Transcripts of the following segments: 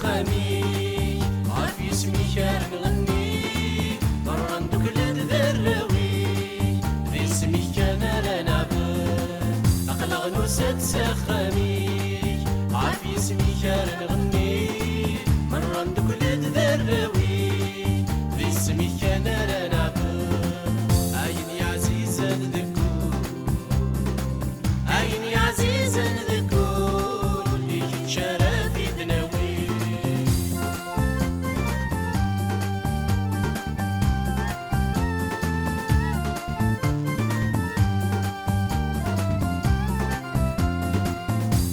تسخمي عارف اسمي كان نغني مرة ندوك لتذروي ذي اسمي كان لا نعبد أقلع نوسة تسخمي عارف اسمي كان نغني مرة ندوك لتذروي ذي اسمي كان لا نعبد عيني عزيزة نذكر عيني عزيزة نذكر ليك تشرفي دناوي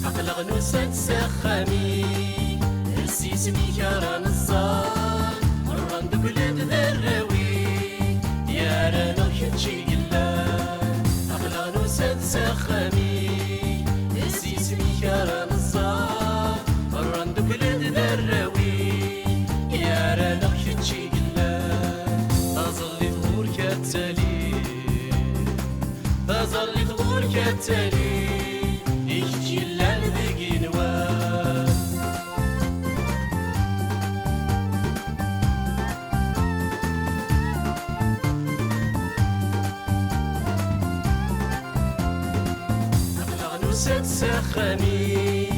عقل غنوسة تسخمي هزي اسمي كران الزار مرة ندوك لتذروي يا رانا كنشي قلان عقل غنوسة تسخمي هزي اسمي كران الزار مرة ندوك لتذروي يا رانا كنشي قلان تظلي ظهور كالتالي تظلي ظهور كالتالي يجي اللان ذيقي نواه تسخمي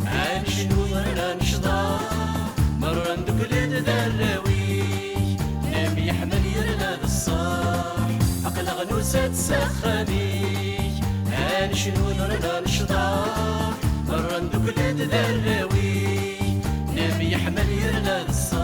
عن شنو مرة نشضا مرة ندوك لتذروي نام يحمل يرنا بالصاح عقل غنوسة تسخمي عن شنو مرة نشضا مرة ندوك لتذروي نام يحمل يرنا بالصاح